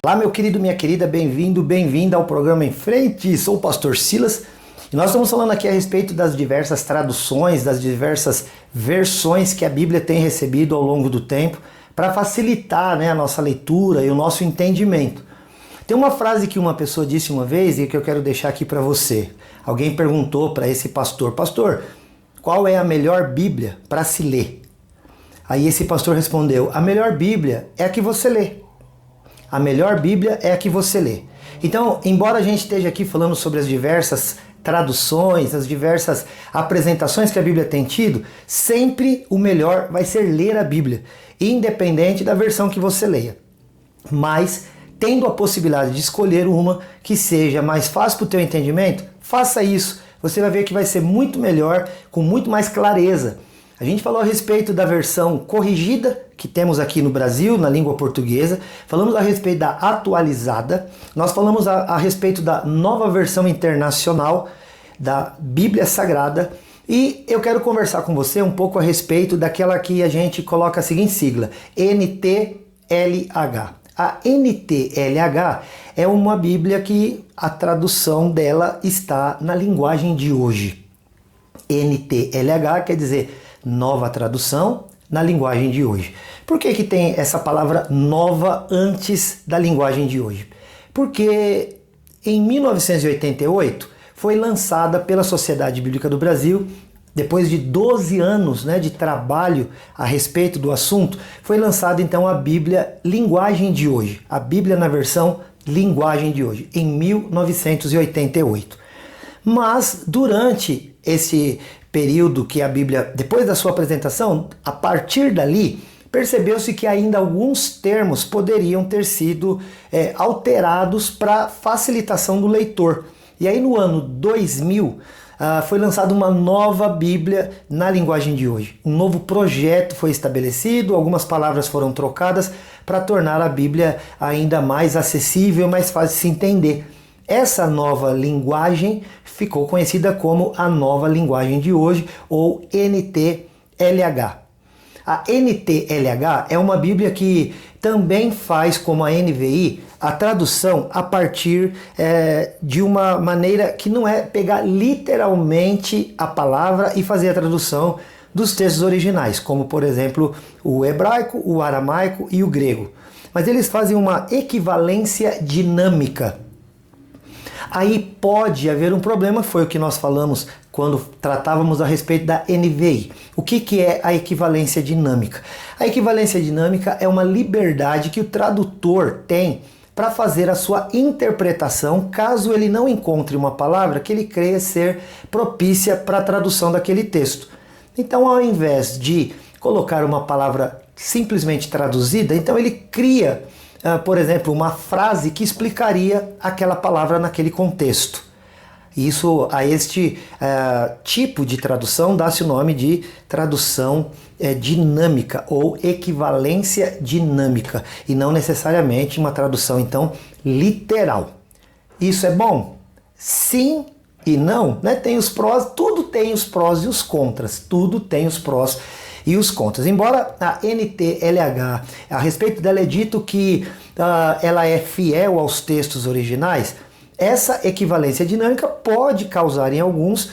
Olá, meu querido, minha querida, bem-vindo, bem-vinda ao programa Em Frente. Sou o pastor Silas e nós estamos falando aqui a respeito das diversas traduções, das diversas versões que a Bíblia tem recebido ao longo do tempo para facilitar, a nossa leitura e o nosso entendimento. Tem uma frase que uma pessoa disse uma vez e que eu quero deixar aqui para você. Alguém perguntou para esse pastor: Pastor, qual é a melhor Bíblia para se ler? Aí esse pastor respondeu: a melhor Bíblia é a que você lê. A melhor Bíblia é a que você lê. Então, embora a gente esteja aqui falando sobre as diversas traduções, as diversas apresentações que a Bíblia tem tido, sempre o melhor vai ser ler a Bíblia, independente da versão que você leia. Mas, tendo a possibilidade de escolher uma que seja mais fácil para o teu entendimento, faça isso. Você vai ver que vai ser muito melhor, com muito mais clareza. A gente falou a respeito da versão corrigida que temos aqui no Brasil, na língua portuguesa. Falamos a respeito da atualizada. Nós falamos a respeito da nova versão internacional da Bíblia Sagrada. E eu quero conversar com você um pouco a respeito daquela que a gente coloca a seguinte sigla: NTLH. A NTLH é uma Bíblia que a tradução dela está na linguagem de hoje. NTLH quer dizer nova tradução na linguagem de hoje. Por que tem essa palavra nova antes da linguagem de hoje? Porque em 1988 foi lançada pela Sociedade Bíblica do Brasil, depois de 12 anos de trabalho a respeito do assunto, foi lançada então a Bíblia Linguagem de Hoje, a Bíblia na versão Linguagem de Hoje, em 1988. Mas durante esse período que a Bíblia, depois da sua apresentação, a partir dali, percebeu-se que ainda alguns termos poderiam ter sido alterados para facilitação do leitor. E aí no ano 2000 foi lançada uma nova Bíblia na linguagem de hoje. Um novo projeto foi estabelecido, algumas palavras foram trocadas para tornar a Bíblia ainda mais acessível, mais fácil de se entender. Essa nova linguagem ficou conhecida como a nova linguagem de hoje, ou NTLH. A NTLH é uma Bíblia que também faz, como a NVI, a tradução a partir de uma maneira que não é pegar literalmente a palavra e fazer a tradução dos textos originais, como por exemplo o hebraico, o aramaico e o grego. Mas eles fazem uma equivalência dinâmica. Aí pode haver um problema, foi o que nós falamos quando tratávamos a respeito da NVI. O que é a equivalência dinâmica? A equivalência dinâmica é uma liberdade que o tradutor tem para fazer a sua interpretação, caso ele não encontre uma palavra que ele creia ser propícia para a tradução daquele texto. Então, ao invés de colocar uma palavra simplesmente traduzida, então ele cria por exemplo, uma frase que explicaria aquela palavra naquele contexto. Isso, a este tipo de tradução dá-se o nome de tradução dinâmica ou equivalência dinâmica, e não necessariamente uma tradução, então, literal. Isso é bom? Sim e não, Tem os prós, tudo tem os prós e os contras, tudo tem os prós e os contras. Embora a NTLH, a respeito dela é dito que ela é fiel aos textos originais, essa equivalência dinâmica pode causar em alguns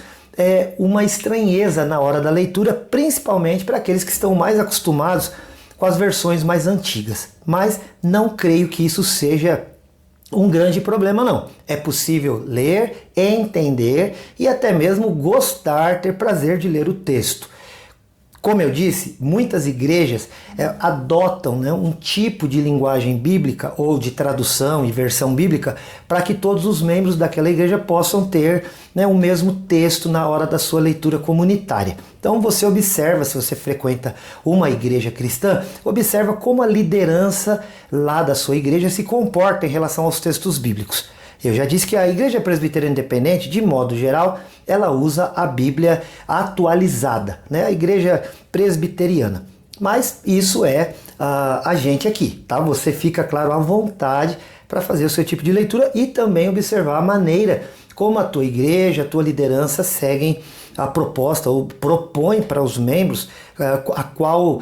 uma estranheza na hora da leitura, principalmente para aqueles que estão mais acostumados com as versões mais antigas. Mas não creio que isso seja um grande problema, não. É possível ler, entender e até mesmo gostar, ter prazer de ler o texto. Como eu disse, muitas igrejas adotam um tipo de linguagem bíblica ou de tradução e versão bíblica para que todos os membros daquela igreja possam ter o mesmo texto na hora da sua leitura comunitária. Então você observa, se você frequenta uma igreja cristã, observa como a liderança lá da sua igreja se comporta em relação aos textos bíblicos. Eu já disse que a Igreja Presbiteriana Independente, de modo geral, ela usa a Bíblia atualizada, a Igreja Presbiteriana. Mas isso é a gente aqui, tá? Você fica, claro, à vontade para fazer o seu tipo de leitura e também observar a maneira como a tua igreja, a tua liderança seguem a proposta ou propõe para os membros a qual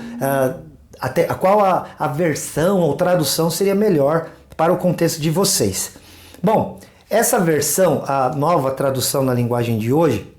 a versão ou tradução seria melhor para o contexto de vocês. Bom, essa versão, a nova tradução na linguagem de hoje,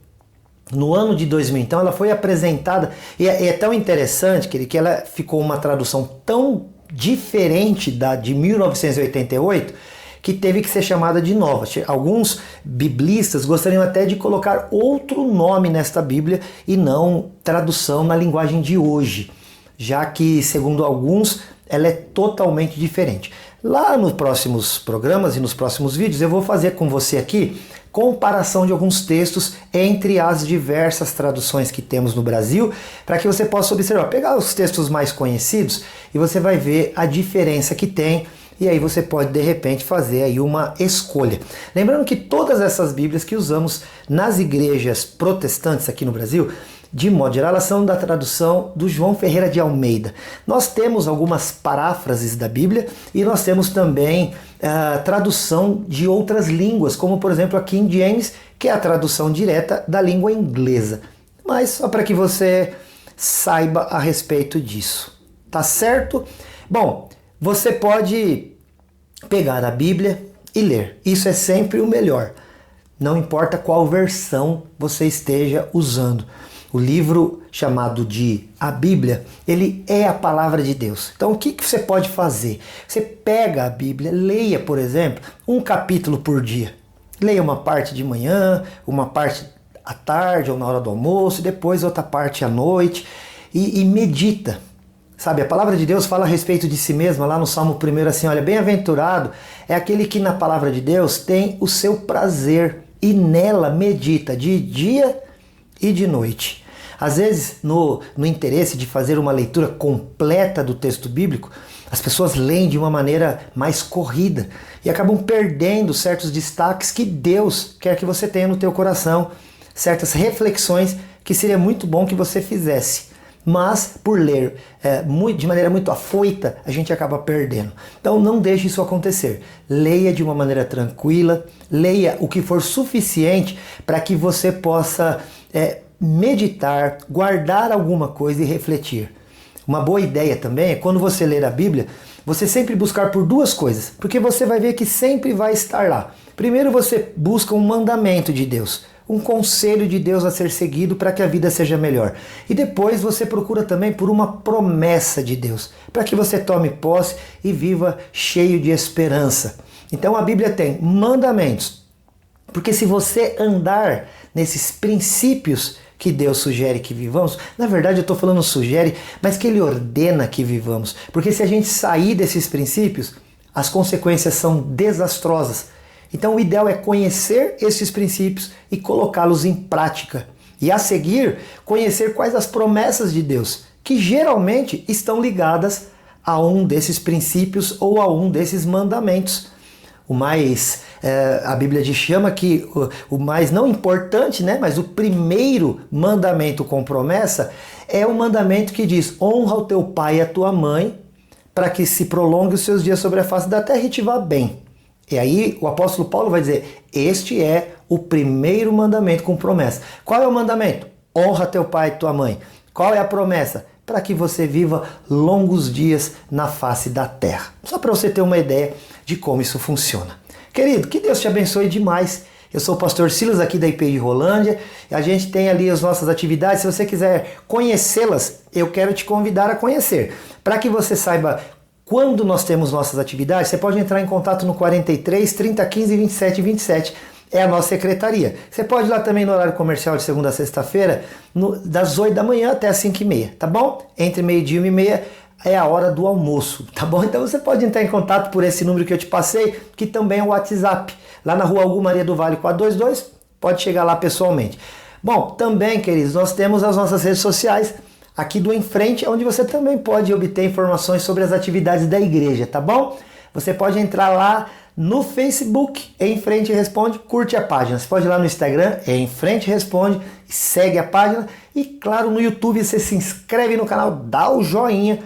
no ano de 2000, então, ela foi apresentada, e é tão interessante que ela ficou uma tradução tão diferente da de 1988, que teve que ser chamada de nova. Alguns biblistas gostariam até de colocar outro nome nesta Bíblia e não tradução na linguagem de hoje, já que, segundo alguns, ela é totalmente diferente. Lá nos próximos programas e nos próximos vídeos eu vou fazer com você aqui comparação de alguns textos entre as diversas traduções que temos no Brasil, para que você possa observar, pegar os textos mais conhecidos e você vai ver a diferença que tem. E aí você pode, de repente, fazer aí uma escolha. Lembrando que todas essas Bíblias que usamos nas igrejas protestantes aqui no Brasil, de modo geral, elas são da tradução do João Ferreira de Almeida. Nós temos algumas paráfrases da Bíblia e nós temos também tradução de outras línguas, como por exemplo a King James, que é a tradução direta da língua inglesa. Mas só para que você saiba a respeito disso. Tá certo? Bom, você pode pegar a Bíblia e ler. Isso é sempre o melhor. Não importa qual versão você esteja usando. O livro chamado de a Bíblia, ele é a palavra de Deus. Então o que você pode fazer? Você pega a Bíblia, leia, por exemplo, um capítulo por dia. Leia uma parte de manhã, uma parte à tarde ou na hora do almoço, depois outra parte à noite e medita. Sabe, a palavra de Deus fala a respeito de si mesma, lá no Salmo 1, assim, olha, bem-aventurado é aquele que na palavra de Deus tem o seu prazer e nela medita de dia e de noite. Às vezes, no interesse de fazer uma leitura completa do texto bíblico, as pessoas leem de uma maneira mais corrida e acabam perdendo certos destaques que Deus quer que você tenha no teu coração, certas reflexões que seria muito bom que você fizesse. Mas por ler de maneira muito afoita, a gente acaba perdendo. Então não deixe isso acontecer. Leia de uma maneira tranquila, leia o que for suficiente para que você possa meditar, guardar alguma coisa e refletir. Uma boa ideia também é quando você ler a Bíblia, você sempre buscar por duas coisas, porque você vai ver que sempre vai estar lá. Primeiro você busca um mandamento de Deus, um conselho de Deus a ser seguido para que a vida seja melhor. E depois você procura também por uma promessa de Deus, para que você tome posse e viva cheio de esperança. Então a Bíblia tem mandamentos, porque se você andar nesses princípios que Deus sugere que vivamos, na verdade eu estou falando sugere, mas que Ele ordena que vivamos, porque se a gente sair desses princípios, as consequências são desastrosas. Então o ideal é conhecer esses princípios e colocá-los em prática. E a seguir, conhecer quais as promessas de Deus, que geralmente estão ligadas a um desses princípios ou a um desses mandamentos. A Bíblia chama que o mais não importante, né, mas o primeiro mandamento com promessa é o mandamento que diz: honra o teu pai e a tua mãe, para que se prolongue os seus dias sobre a face da terra e te vá bem. E aí o apóstolo Paulo vai dizer: este é o primeiro mandamento com promessa. Qual é o mandamento? Honra teu pai e tua mãe. Qual é a promessa? Para que você viva longos dias na face da terra. Só para você ter uma ideia de como isso funciona. Querido, que Deus te abençoe demais. Eu sou o pastor Silas aqui da IPI de Rolândia. A gente tem ali as nossas atividades. Se você quiser conhecê-las, eu quero te convidar a conhecer. Para que você saiba quando nós temos nossas atividades, você pode entrar em contato no 43 30 15 27 27. É a nossa secretaria. Você pode ir lá também no horário comercial de segunda a sexta-feira, das 8 da manhã até as 5h30, tá bom? Entre meio-dia e 1h30 é a hora do almoço, tá bom? Então você pode entrar em contato por esse número que eu te passei, que também é o WhatsApp. Lá na rua Augusto Maria do Vale 422, pode chegar lá pessoalmente. Bom, também, queridos, nós temos as nossas redes sociais aqui do Em Frente, onde você também pode obter informações sobre as atividades da igreja, tá bom? Você pode entrar lá no Facebook, Em Frente Responde, curte a página. Você pode ir lá no Instagram, Em Frente Responde, segue a página. E claro, no YouTube você se inscreve no canal, dá o joinha.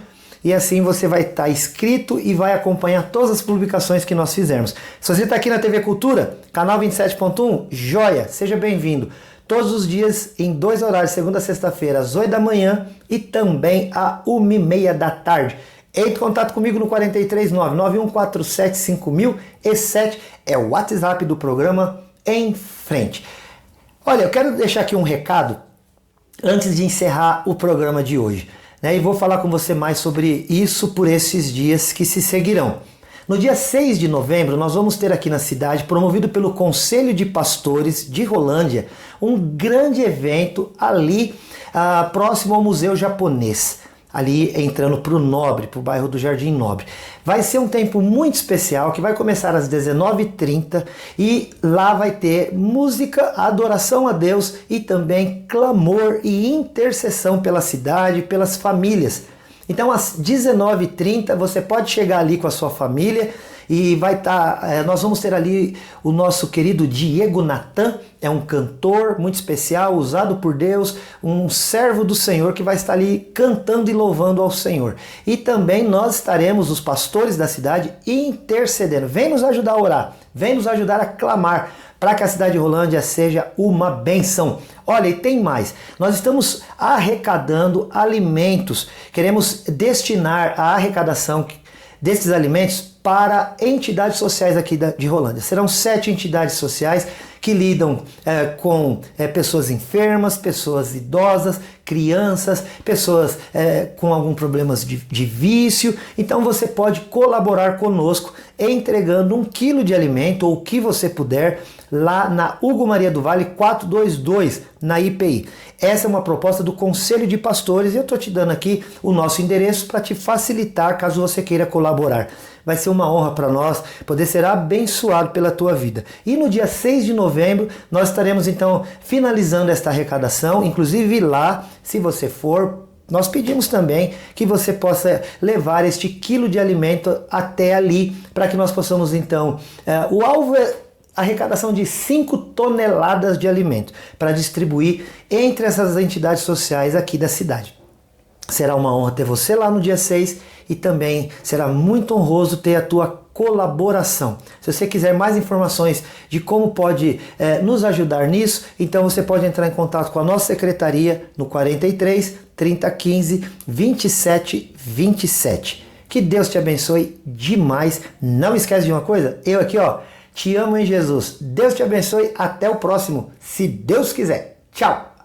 E assim você vai estar inscrito e vai acompanhar todas as publicações que nós fizermos. Se você está aqui na TV Cultura, canal 27.1, joia, seja bem-vindo. Todos os dias em 2 horários, segunda a sexta-feira, às 8 da manhã e também às 1h30 da tarde. Entre em contato comigo no 439-9147-5007, é o WhatsApp do programa Em Frente. Olha, eu quero deixar aqui um recado antes de encerrar o programa de hoje, né? E vou falar com você mais sobre isso por esses dias que se seguirão. No dia 6 de novembro, nós vamos ter aqui na cidade, promovido pelo Conselho de Pastores de Rolândia, um grande evento ali próximo ao Museu Japonês, ali entrando para o Nobre, para o bairro do Jardim Nobre. Vai ser um tempo muito especial, que vai começar às 19h30 e lá vai ter música, adoração a Deus e também clamor e intercessão pela cidade, pelas famílias. Então às 19h30 você pode chegar ali com a sua família e nós vamos ter ali o nosso querido Diego Natan, é um cantor muito especial, usado por Deus, um servo do Senhor que vai estar ali cantando e louvando ao Senhor. E também nós estaremos, os pastores da cidade, intercedendo. Vem nos ajudar a orar, vem nos ajudar a clamar para que a cidade de Rolândia seja uma benção. Olha, e tem mais. Nós estamos arrecadando alimentos. Queremos destinar a arrecadação desses alimentos para entidades sociais aqui de Rolândia. Serão 7 entidades sociais que lidam com pessoas enfermas, pessoas idosas, crianças, pessoas com algum problemas de vício. Então você pode colaborar conosco entregando 1 quilo de alimento ou o que você puder lá na Hugo Maria do Vale 422, na IPI. Essa é uma proposta do Conselho de Pastores e eu estou te dando aqui o nosso endereço para te facilitar caso você queira colaborar. Vai ser uma honra para nós poder ser abençoado pela tua vida. E no dia 6 de novembro nós estaremos então finalizando esta arrecadação, inclusive lá, se você for, nós pedimos também que você possa levar este quilo de alimento até ali, para que nós possamos então, o alvo é arrecadação de 5 toneladas de alimento para distribuir entre essas entidades sociais aqui da cidade. Será uma honra ter você lá no dia 6 e também será muito honroso ter a tua colaboração. Se você quiser mais informações de como pode nos ajudar nisso, então você pode entrar em contato com a nossa secretaria no 43 3015 2727. Que Deus te abençoe demais. Não esquece de uma coisa, eu aqui te amo em Jesus. Deus te abençoe. Até o próximo, se Deus quiser. Tchau!